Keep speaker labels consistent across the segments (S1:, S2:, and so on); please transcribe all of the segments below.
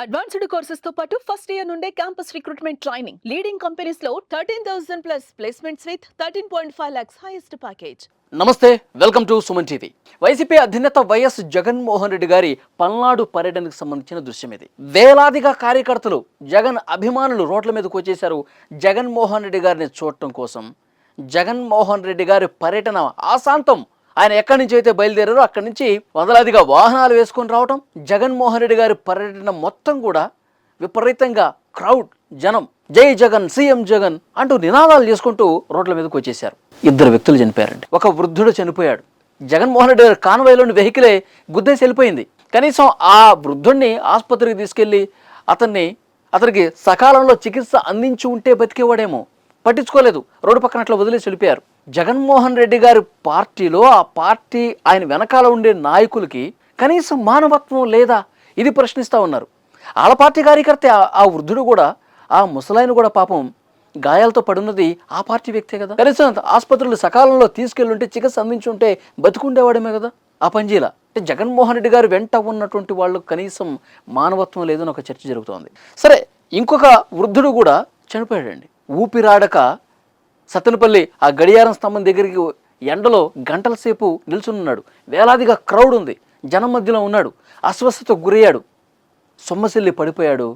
S1: Advanced courses తో పాటు first year నుండే campus recruitment training leading companies లో 13,000 plus placements with 13.5 lakhs highest package.
S2: నమస్తే, welcome to Suman TV. YCP అధినేత YS Jaganmohan Reddy గారి పల్నాడు పర్యటనకు సంబంధించిన దృశ్యం ఇది. వేలాదిగా కార్యకర్తలు, జగన్ అభిమానులు రోడ్ల మీదకు వచ్చేశారు జగన్మోహన్ రెడ్డి గారిని చూడటం కోసం. జగన్మోహన్ రెడ్డి గారి పర్యటన ఆశాంతం. ఆయన ఎక్కడి నుంచి అయితే బయలుదేరారో అక్కడి నుంచి వందలాదిగా వాహనాలు వేసుకొని రావటం. జగన్మోహన్ రెడ్డి గారి పర్యటన మొత్తం కూడా విపరీతంగా క్రౌడ్, జనం జై జగన్, సీఎం జగన్ అంటూ నినాదాలు చేసుకుంటూ రోడ్ల మీదకి వచ్చేశారు. 2 వ్యక్తులు చనిపోయారండి. ఒక వృద్ధుడు చనిపోయాడు. జగన్మోహన్ రెడ్డి గారి కాన్వాయ్లోని వెహికలే గుద్దేసి వెళ్ళిపోయింది. కనీసం ఆ వృద్ధుడిని ఆసుపత్రికి తీసుకెళ్లి అతనికి సకాలంలో చికిత్స అందించి ఉంటే బతికేవాడేమో. పట్టించుకోలేదు, రోడ్డు పక్కన అట్లా వదిలేసి వెళ్ళిపోయారు. జగన్మోహన్ రెడ్డి గారి పార్టీలో, ఆ పార్టీ ఆయన వెనకాల ఉండే నాయకులకి కనీసం మానవత్వం లేదా, ఇది ప్రశ్నిస్తూ ఉన్నారు. వాళ్ళ పార్టీ కార్యకర్త ఆ వృద్ధుడు కూడా, ఆ ముసలాయన కూడా పాపం గాయాలతో పడున్నది ఆ పార్టీ వ్యక్తే కదా. కనీసం ఆసుపత్రులు సకాలంలో తీసుకెళ్ళుంటే, చికిత్స అందించుంటే బతుకుండేవాడమే కదా. ఆ పంజీల అంటే జగన్మోహన్ రెడ్డి గారు వెంట ఉన్నటువంటి వాళ్ళు కనీసం మానవత్వం లేదని ఒక చర్చ జరుగుతోంది. సరే, ఇంకొక వృద్ధుడు కూడా చనిపోయాడండి. ఊపిరాడక సత్తెనపల్లి ఆ గడియారం స్తంభం దగ్గరికి ఎండలో గంటల సేపు నిల్చున్నాడు. వేలాదిగా క్రౌడ్ ఉంది, జనం మధ్యలో ఉన్నాడు. అస్వస్థతకు గురయ్యాడు, సొమ్మసిల్లి పడిపోయాడు.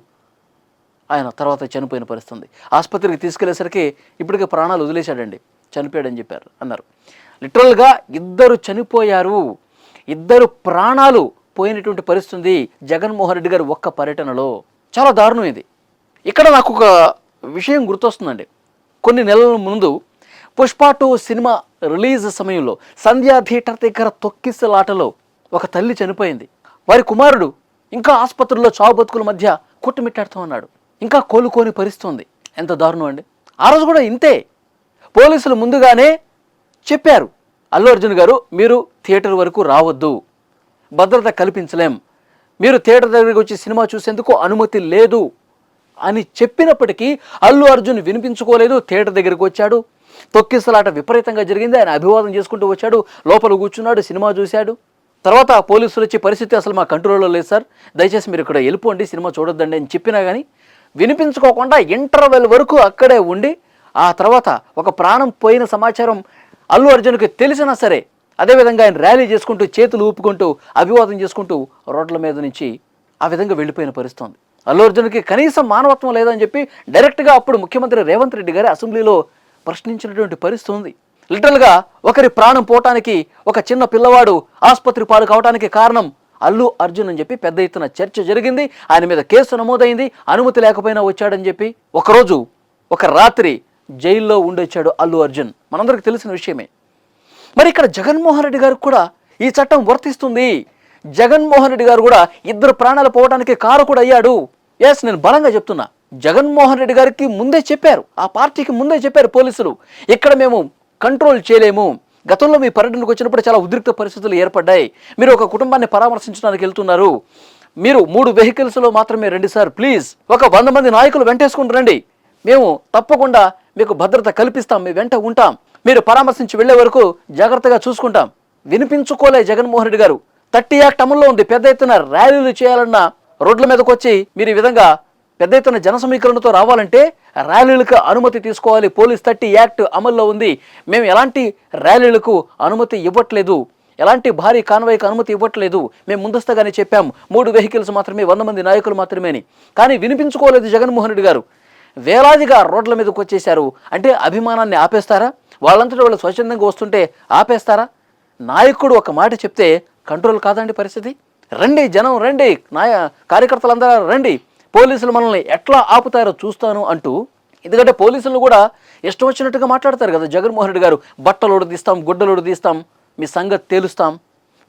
S2: ఆయన తర్వాత చనిపోయిన పరిస్థితి. ఆసుపత్రికి తీసుకెళ్లేసరికి ఇప్పటికే ప్రాణాలు వదిలేశాడండి, చనిపోయాడని అన్నారు. లిటరల్గా 2 చనిపోయారు, 2 ప్రాణాలు పోయినటువంటి పరిస్థితి జగన్మోహన్ రెడ్డి గారు ఒక్క పర్యటనలో. చాలా దారుణం ఇది. ఇక్కడ నాకు ఒక విషయం గుర్తొస్తుందండి. కొన్ని నెలల ముందు పుష్ప 2 సినిమా రిలీజ్ సమయంలో సంధ్యా థియేటర్ దగ్గర తొక్కిసలాటలో ఒక తల్లి చనిపోయింది. వారి కుమారుడు ఇంకా ఆసుపత్రిలో చావు బతుకుల మధ్య కొట్టుమిట్టాడుతూ ఉన్నాడు. ఇంకా కోలుకోని పరిస్థితుంది. ఎంత దారుణం అండి. ఆ రోజు కూడా ఇంతే. పోలీసులు ముందుగానే చెప్పారు, అల్లు అర్జున్ గారు మీరు థియేటర్ వరకు రావద్దు, భద్రత కల్పించలేం, మీరు థియేటర్ దగ్గరికి వచ్చి సినిమా చూసేందుకు అనుమతి లేదు అని చెప్పినప్పటికీ అల్లు అర్జున్ వినిపించుకోలేదు. థియేటర్ దగ్గరికి వచ్చాడు. తొక్కిసలాట విపరీతంగా జరిగింది. ఆయన అభివాదం చేసుకుంటూ వచ్చాడు, లోపల కూర్చున్నాడు, సినిమా చూశాడు. తర్వాత పోలీసులు వచ్చి పరిస్థితి అసలు మా కంట్రోల్లో లేదు సార్, దయచేసి మీరు ఇక్కడ వెళ్ళిపోండి, సినిమా చూడొద్దండి అని చెప్పినా కానీ వినిపించుకోకుండా ఇంటర్వెల్ వరకు అక్కడే ఉండి, ఆ తర్వాత ఒక ప్రాణం పోయిన సమాచారం అల్లు అర్జున్కి తెలిసినా సరే అదేవిధంగా ఆయన ర్యాలీ చేసుకుంటూ, చేతులు ఊపుకుంటూ, అభివాదం చేసుకుంటూ రోడ్ల మీద నుంచి ఆ విధంగా వెళ్ళిపోయిన పరిస్థితి. అల్లు అర్జున్కి కనీసం మానవత్వం లేదని చెప్పి డైరెక్ట్గా అప్పుడు ముఖ్యమంత్రి రేవంత్ రెడ్డి గారి అసెంబ్లీలో ప్రశ్నించినటువంటి పరిస్థితి ఉంది. లిటరల్గా ఒకరి ప్రాణం పోవటానికి, ఒక చిన్న పిల్లవాడు ఆసుపత్రి పాలు కావడానికి కారణం అల్లు అర్జున్ అని చెప్పి పెద్ద ఎత్తున చర్చ జరిగింది. ఆయన మీద కేసు నమోదైంది. అనుమతి లేకపోయినా వచ్చాడని చెప్పి ఒకరోజు, ఒక రాత్రి జైల్లో ఉండొచ్చాడు అల్లు అర్జున్. మనందరికీ తెలిసిన విషయమే. మరి ఇక్కడ జగన్మోహన్ రెడ్డి గారికి కూడా ఈ చట్టం వర్తిస్తుంది. జగన్మోహన్ రెడ్డి గారు కూడా 2 ప్రాణాలు పోవడానికి కారకుడు అయ్యాడు. ఎస్, నేను బలంగా చెప్తున్నా. జగన్మోహన్ రెడ్డి గారికి ముందే చెప్పారు, ఆ పార్టీకి ముందే చెప్పారు పోలీసులు, ఇక్కడ మేము కంట్రోల్ చేయలేము. గతంలో మీ పర్యటనకు వచ్చినప్పుడు చాలా ఉద్రిక్త పరిస్థితులు ఏర్పడ్డాయి. మీరు ఒక కుటుంబాన్ని పరామర్శించడానికి వెళ్తున్నారు, మీరు 3 వెహికల్స్లో మాత్రమే రండి సార్, ప్లీజ్. ఒక 100 మంది నాయకులు వెంటేసుకుని రండి, మేము తప్పకుండా మీకు భద్రత కల్పిస్తాం, మీ వెంట ఉంటాం, మీరు పరామర్శించి వెళ్లే వరకు జాగ్రత్తగా చూసుకుంటాం. వినిపించుకోలే జగన్మోహన్ రెడ్డి గారు. 30 యాక్ట్ అమల్లో ఉంది. పెద్ద ఎత్తున ర్యాలీలు చేయాలన్నా రోడ్ల మీదకి వచ్చి మీరు ఈ విధంగా పెద్ద ఎత్తున జన సమీకరణతో రావాలంటే ర్యాలీలకు అనుమతి తీసుకోవాలి. పోలీస్ 30 యాక్ట్ అమల్లో ఉంది. మేము ఎలాంటి ర్యాలీలకు అనుమతి ఇవ్వట్లేదు, ఎలాంటి భారీ కాన్వాయ్కి అనుమతి ఇవ్వట్లేదు, మేము ముందస్తుగానే చెప్పాము, 3 వెహికల్స్ మాత్రమే, 100 మంది నాయకులు మాత్రమే అని. కానీ వినిపించుకోలేదు జగన్మోహన్ రెడ్డి గారు. వేలాదిగా రోడ్ల మీదకి వచ్చేశారు. అంటే అభిమానాన్ని ఆపేస్తారా? వాళ్ళంతటా వాళ్ళు స్వచ్ఛందంగా వస్తుంటే ఆపేస్తారా? నాయకుడు ఒక మాట చెప్తే కంట్రోల్ కాదండి పరిస్థితి. రండి జనం, రండి కార్యకర్తలందరూ రండి, పోలీసులు మనల్ని ఎట్లా ఆపుతారో చూస్తాను అంటూ. ఎందుకంటే పోలీసులు కూడా ఇష్టం వచ్చినట్టుగా మాట్లాడతారు కదా. జగన్మోహన్ రెడ్డి గారు బట్టలోడు తీస్తాం, గుడ్డలోడు తీస్తాం, మీ సంగతి తేలుస్తాం,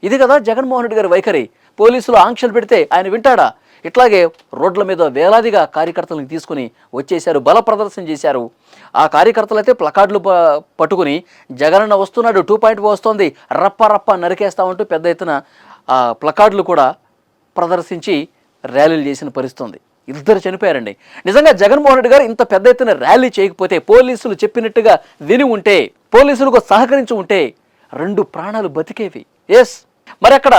S2: ఇది కదా జగన్మోహన్ రెడ్డి గారి వైఖరి. పోలీసులు ఆంక్షలు పెడితే ఆయన వింటాడా? ఇట్లాగే రోడ్ల మీద వేలాదిగా కార్యకర్తలను తీసుకుని వచ్చేశారు, బల ప్రదర్శన చేశారు. ఆ కార్యకర్తలు అయితే ప్లకార్డులు పట్టుకుని జగనన్న వస్తున్నాడు, 2.0 వస్తోంది, రప్ప రప్ప నరికేస్తామంటూ పెద్ద ఎత్తున ఆ ప్లకార్డులు కూడా ప్రదర్శించి ర్యాలీలు చేసిన పరిస్థితి. 2 చనిపోయారండి. నిజంగా జగన్మోహన్ రెడ్డి గారు ఇంత పెద్ద ఎత్తున ర్యాలీ చేయకపోతే, పోలీసులు చెప్పినట్టుగా విని ఉంటే, పోలీసులకు సహకరించి ఉంటే 2 ప్రాణాలు బతికేవి. ఎస్, మరి అక్కడ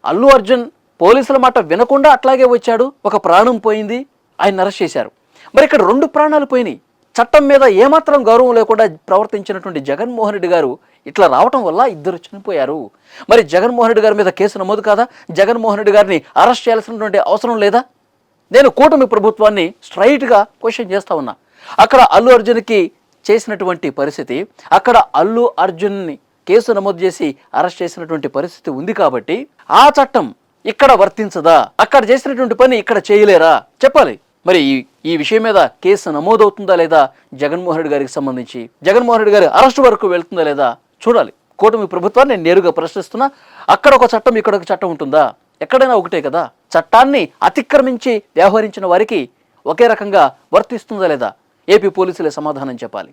S2: అల్లు అర్జున్ పోలీసుల మాట వినకుండా అట్లాగే వచ్చాడు, ఒక ప్రాణం పోయింది, ఆయన అరెస్ట్ చేశారు. మరి ఇక్కడ 2 ప్రాణాలు పోయినాయి. చట్టం మీద ఏమాత్రం గౌరవం లేకుండా ప్రవర్తించినటువంటి జగన్మోహన్ రెడ్డి గారు ఇట్లా రావటం వల్ల 2 చనిపోయారు. మరి జగన్మోహన్ రెడ్డి గారి మీద కేసు నమోదు కాదా? జగన్మోహన్ రెడ్డి గారిని అరెస్ట్ చేయాల్సినటువంటి అవసరం లేదా? నేను కూటమి ప్రభుత్వాన్ని స్ట్రైట్గా క్వశ్చన్ చేస్తా ఉన్నా. అక్కడ అల్లు అర్జున్కి చేసినటువంటి పరిస్థితి, అక్కడ అల్లు అర్జున్ని కేసు నమోదు చేసి అరెస్ట్ చేసినటువంటి పరిస్థితి ఉంది కాబట్టి ఆ చట్టం ఇక్కడ వర్తించదా? అక్కడ చేసినటువంటి పని ఇక్కడ చేయలేరా? చెప్పాలి. మరి ఈ విషయం మీద కేసు నమోదవుతుందా లేదా జగన్మోహన్ రెడ్డి గారికి సంబంధించి, జగన్మోహన్ రెడ్డి గారి అరెస్టు వరకు వెళ్తుందా లేదా చూడాలి. కూటమి ప్రభుత్వాన్ని నేను నేరుగా ప్రశ్నిస్తున్నా. అక్కడ ఒక చట్టం, ఇక్కడ ఒక చట్టం ఉంటుందా? ఎక్కడైనా ఒకటే కదా. చట్టాన్ని అతిక్రమించి వ్యవహరించిన వారికి ఒకే రకంగా వర్తిస్తుందా లేదా? ఏపీ పోలీసులే సమాధానం చెప్పాలి.